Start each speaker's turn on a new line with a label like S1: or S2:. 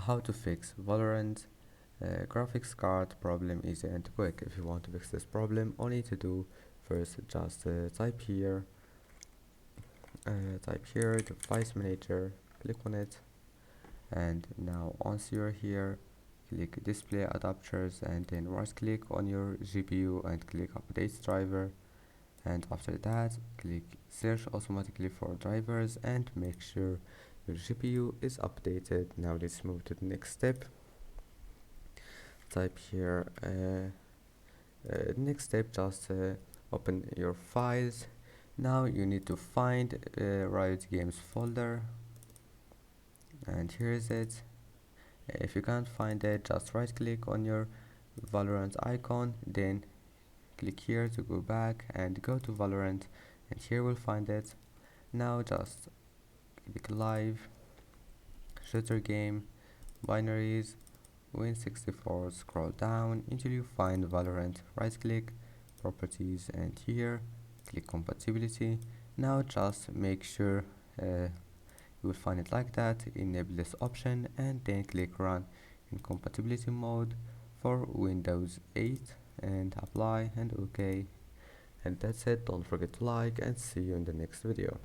S1: how to fix Valorant graphics card problem easy and quick. If you want to fix this problem, all you need to do first just type here device manager, click on it, and now once you're here, click display adapters and then right click on your GPU and click update driver, and after that click search automatically for drivers and make sure your GPU is updated. Now let's move to the next step. Type here next step, just open your files. Now you need to find Riot Games folder, and here is it. If you can't find it, just right click on your Valorant icon, then click here to go back and go to Valorant, and here we'll find it. Now just click live, shooter game, binaries, Win64, scroll down until you find Valorant, right click, properties, and here click compatibility. Now just make sure you will find it like that, enable this option and then click run in compatibility mode for Windows 8 and apply and OK. And that's it. Don't forget to like and see you in the next video.